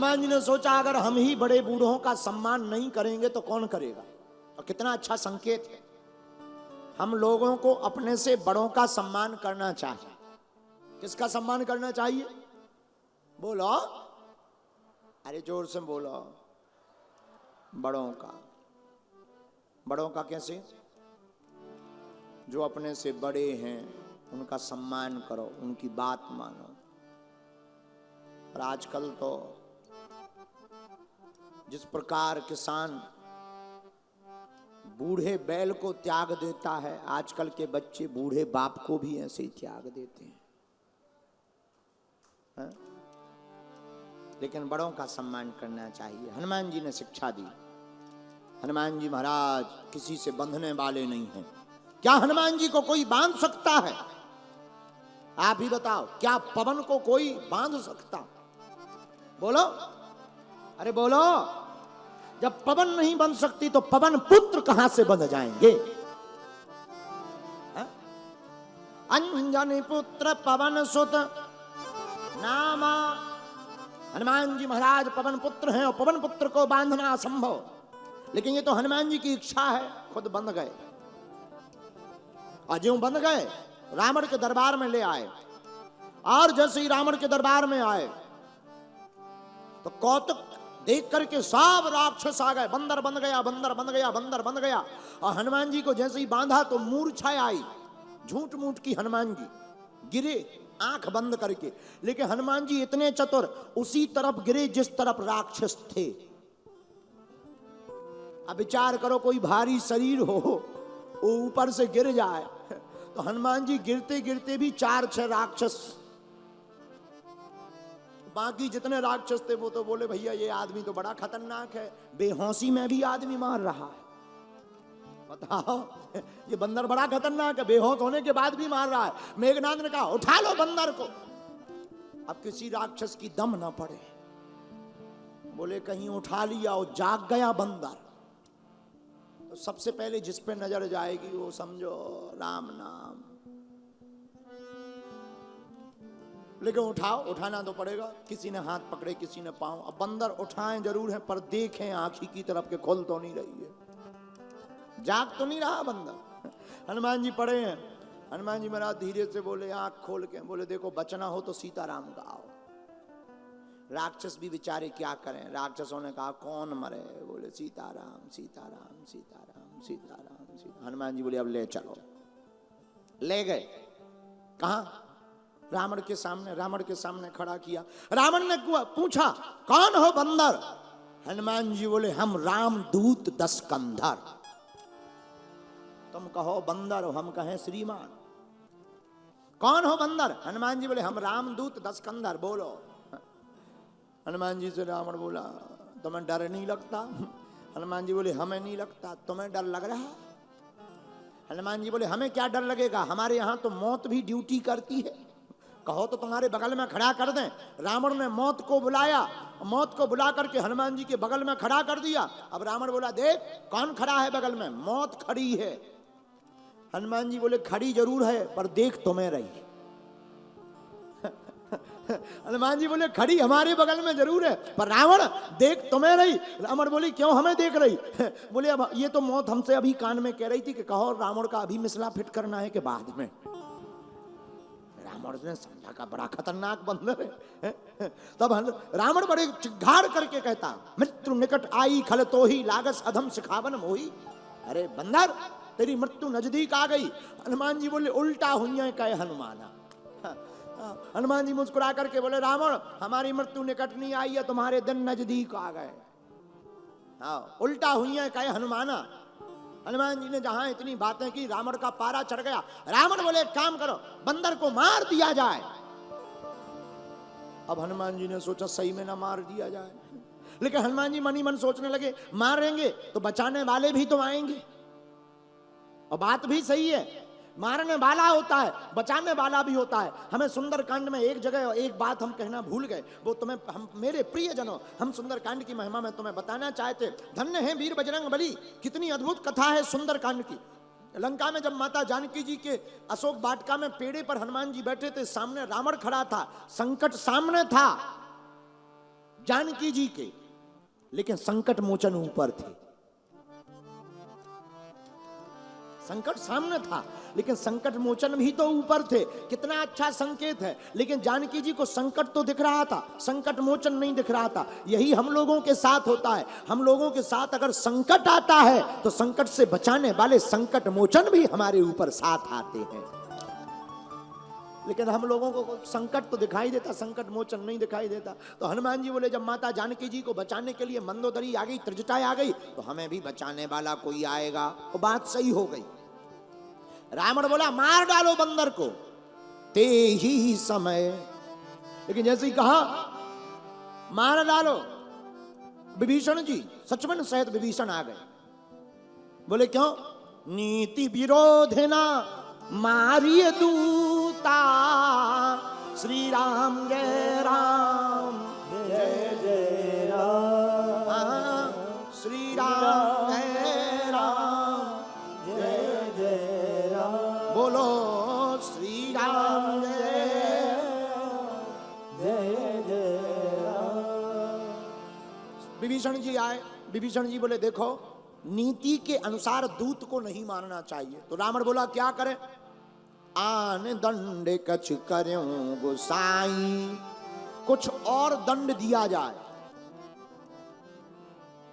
हनुमान जी ने सोचा अगर हम ही बड़े बूढ़ों का सम्मान नहीं करेंगे तो कौन करेगा। और कितना अच्छा संकेत है, हम लोगों को अपने से बड़ों का सम्मान करना चाहिए। किसका सम्मान करना चाहिए? बोलो, अरे जोर से बोलो। बड़ों का। बड़ों का कैसे? जो अपने से बड़े हैं उनका सम्मान करो, उनकी बात मानो। और आजकल तो जिस प्रकार किसान बूढ़े बैल को त्याग देता है, आजकल के बच्चे बूढ़े बाप को भी ऐसे ही त्याग देते हैं, है? लेकिन बड़ों का सम्मान करना चाहिए। हनुमान जी ने शिक्षा दी। हनुमान जी महाराज किसी से बंधने वाले नहीं हैं। क्या हनुमान जी को कोई बांध सकता है? आप ही बताओ, क्या पवन को कोई बांध सकता? बोलो, अरे बोलो। जब पवन नहीं बन सकती तो पवन पुत्र कहां से बंध जाएंगे? अंजनी पुत्र पवन सुत नामा। हनुमान जी महाराज पवन पुत्र हैं और पवन पुत्र को बांधना असंभव। लेकिन ये तो हनुमान जी की इच्छा है, खुद बंध गए। और जो बंध गए रावण के दरबार में ले आए। और जैसे ही रावण के दरबार में आए तो कौतुक देख करके सब राक्षस आ गए। बंदर बन गया, बंदर बन गया, बंदर बन गया। और हनुमान जी को जैसे ही बांधा तो मूर्छा आई। झूठ मूठ की हनुमान जी गिरे आंख बंद करके। लेकिन हनुमान जी इतने चतुर, उसी तरफ गिरे जिस तरफ राक्षस थे। अब विचार करो, कोई भारी शरीर हो, वो ऊपर से गिर जाए तो हनुमान जी गिरते गिरते भी 4-6 राक्षस, बाकी जितने राक्षस थे वो तो बोले भैया ये आदमी तो बड़ा खतरनाक है, बेहोशी में भी आदमी मार रहा है। बताओ, ये बंदर बड़ा खतरनाक है, बेहोश होने के बाद भी मार रहा है। मेघनाद ने कहा उठा लो बंदर को। अब किसी राक्षस की दम ना पड़े, बोले कहीं उठा लिया और जाग गया बंदर तो सबसे पहले जिस पे नजर जाएगी वो समझो राम नाम। लेकिन उठाओ, उठाना तो पड़ेगा। किसी ने हाथ पकड़े, किसी ने पांव। अब बंदर उठाएं जरूर है पर देखें आंखी की तरफ के खोल तो नहीं रही है, जाग तो नहीं रहा बंदर। हनुमान जी पड़े हैं। हनुमान जी महाराज धीरे से बोले आंख खोल के, बोले देखो बचना हो तो सीताराम का आओ। राक्षस भी बेचारे क्या करें। राक्षसों ने कहा कौन मरे? बोले सीताराम सीताराम सीताराम सीताराम सीता। हनुमान जी बोले अब ले चलो। ले गए। कहा? रावण के सामने। रावण के सामने खड़ा किया। रावण ने पूछा कौन हो बंदर? हनुमान जी बोले हम रामदूत 10 कंधर। तुम कहो बंदर, हम कहें श्रीमान। कौन हो बंदर? हनुमान जी बोले हम रामदूत 10 कंधर। बोलो। हनुमान जी से रावण बोला तुम्हें डर नहीं लगता? हनुमान जी बोले हमें नहीं लगता, तुम्हें डर लग रहा? हनुमान जी बोले हमें क्या डर लगेगा, हमारे यहाँ तो मौत भी ड्यूटी करती है। कहो तो तुम्हारे बगल में खड़ा कर दें। रावण ने मौत को बुलाया, मौत को बुला करके हनुमान जी के बगल में खड़ा कर दिया। अब रावण बोला देख कौन खड़ा है बगल में? मौत खड़ी है। हनुमान जी बोले खड़ी जरूर है पर देख तुम्हें रही। हनुमान जी बोले खड़ी हमारे बगल में जरूर है पर रावण देख तुम्हें रही। रावण बोली क्यों हमें देख रही? बोले अब ये तो मौत हमसे अभी कान में कह रही थी कि कहो रावण का अभी मिसला फिट करना है कि बाद में। रावण ने समझा का बड़ा खतरनाक बंदर है। तब रावण बड़े चिघाड़ करके कहता मृत्यु निकट आई खल तो ही लागस अधम सिखावन मोही। अरे बंदर तेरी मृत्यु नजदीक आ गई। हनुमान जी बोले उल्टा हुई कहे हनुमाना। हनुमान जी मुस्कुरा करके बोले रावण हमारी मृत्यु निकट नहीं आई है, तुम्हारे दिन नजदीक आ गए। हाँ, उल्टा हुई है कहे हनुमाना। हनुमान जी ने जहां इतनी बातें की रावण का पारा चढ़ गया। रावण बोले एक काम करो बंदर को मार दिया जाए। अब हनुमान जी ने सोचा सही में ना मार दिया जाए। लेकिन हनुमान जी मन ही मन सोचने लगे मारेंगे तो बचाने वाले भी तो आएंगे। और बात भी सही है, मारने वाला होता है बचाने वाला भी होता है। हमें सुंदरकांड में एक जगह एक बात हम कहना भूल गए, वो तुम्हें हम मेरे प्रियजनों हम सुंदरकांड की महिमा में तुम्हें बताना चाहते। धन्य है वीर बजरंग बली। कितनी अद्भुत कथा है सुंदरकांड की। लंका में जब माता जानकी जी के अशोक वाटिका में पेड़े पर हनुमान जी बैठे थे, सामने रावण खड़ा था, संकट सामने था, जानकी जी के, लेकिन संकट मोचन ऊपर थे। संकट सामने था, लेकिन संकट मोचन भी तो ऊपर थे। कितना अच्छा संकेत है। लेकिन जानकी जी को संकट तो दिख रहा था, संकट मोचन नहीं दिख रहा था। यही हम लोगों के साथ होता है। हम लोगों के साथ अगर संकट आता है तो संकट से बचाने वाले संकट मोचन भी हमारे ऊपर साथ आते हैं। लेकिन हम लोगों को संकट तो दिखाई देता, संकट मोचन नहीं दिखाई देता। तो हनुमान जी बोले, जब माता जानकी जी को बचाने के लिए मंदोदरी आ गई, त्रिजटा आ गई, तो हमें भी बचाने वाला कोई आएगा। तो बात सही हो गई। रावण बोला, मार डालो बंदर को। ते ही समय, लेकिन जैसे ही कहा मार डालो, विभीषण जी, सचमन सहित विभीषण आ गए। बोले क्यों? नीति विरोधेना मारिय दूता, श्री राम जय राम जय जय राम, श्री राम जय राम जय जय राम, बोलो श्री राम जय जय जय राम। विभीषण जी आए। विभीषण जी बोले, देखो नीति के अनुसार दूत को नहीं मारना चाहिए। तो रावण बोला, क्या करें? आन दंड कछ करूं गोसाई, कुछ और दंड दिया जाए।